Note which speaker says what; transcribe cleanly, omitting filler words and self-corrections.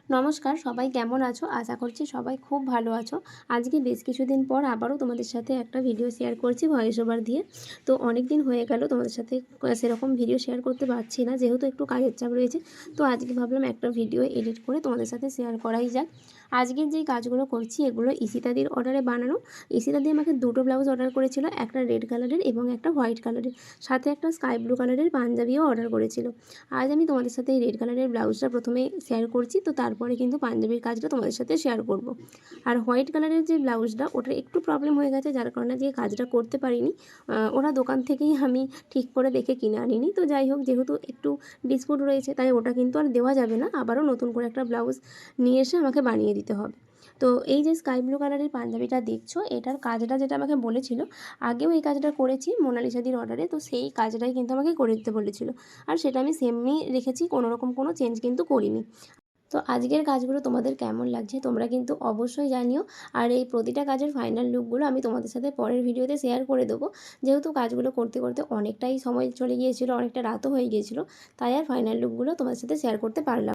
Speaker 1: নমস্কার, সবাই কেমন আছো? আশা করছি সবাই খুব ভালো আছো। আজকে বেশ কিছুদিন পর আবারও তোমাদের সাথে একটা ভিডিও শেয়ার করছি ভয়েস ওভার দিয়ে। তো অনেক দিন হয়ে গেল তোমাদের সাথে সেরকম ভিডিও শেয়ার করতে পারছি না, যেহেতু একটু কাজের চাপ রয়েছে। তো আজকে ভাবলাম একটা ভিডিও এডিট করে তোমাদের সাথে শেয়ার করাই যাক। আজকের যেই কাজগুলো করছি এগুলো ইশিতাদির অর্ডারে বানানো। ইশিতাদি আমাকে দুটো ব্লাউজ অর্ডার করেছিল, একটা রেড কালারের এবং একটা হোয়াইট কালারের, সাথে একটা স্কাই ব্লু কালারের পাঞ্জাবিও অর্ডার করেছিল। আজ আমি তোমাদের সাথে এই রেড কালারের ব্লাউজটা প্রথমে শেয়ার করছি, তো তারপরে কিন্তু পাঞ্জাবির কাজটা তোমাদের সাথে শেয়ার করব। আর হোয়াইট কালারের যে ব্লাউজটা, ওটার একটু প্রবলেম হয়ে গেছে, যার কারণে যে কাজটা করতে পারিনি। ওরা দোকান থেকেই আমি ঠিক করে দেখে কিনে আনিনি। তো যাই হোক, যেহেতু একটু ডিসপুট রয়েছে, তাই ওটা কিন্তু আর দেওয়া যাবে না, আবারও নতুন করে একটা ব্লাউজ নিয়ে এসে আমাকে বানিয়ে দিতে হবে। তো এই যে স্কাই ব্লু কালারের পাঞ্জাবিটা দেখছো, এটার কাজটা যেটা আমাকে বলেছিল, আগেও এই কাজটা করেছি মোনালিসাদির অর্ডারে, তো সেই কাজটাই কিন্তু আমাকে করে দিতে বলেছিল। আর সেটা আমি সেমই রেখেছি, কোনো রকম কোনো চেঞ্জ কিন্তু করিনি। তো আজকের কাজগুলো তোমাদের কেমন লাগছে তোমরা কিন্তু অবশ্যই জানিও। আর এই প্রতিটা কাজের ফাইনাল লুকগুলো আমি তোমাদের সাথে পরের ভিডিওতে শেয়ার করে দেবো। যেহেতু কাজগুলো করতে করতে অনেকটাই সময় চলে গিয়েছিলো, অনেকটা রাতও হয়ে গিয়েছিলো, তাই আর ফাইনাল লুকগুলো তোমাদের সাথে শেয়ার করতে পারলাম।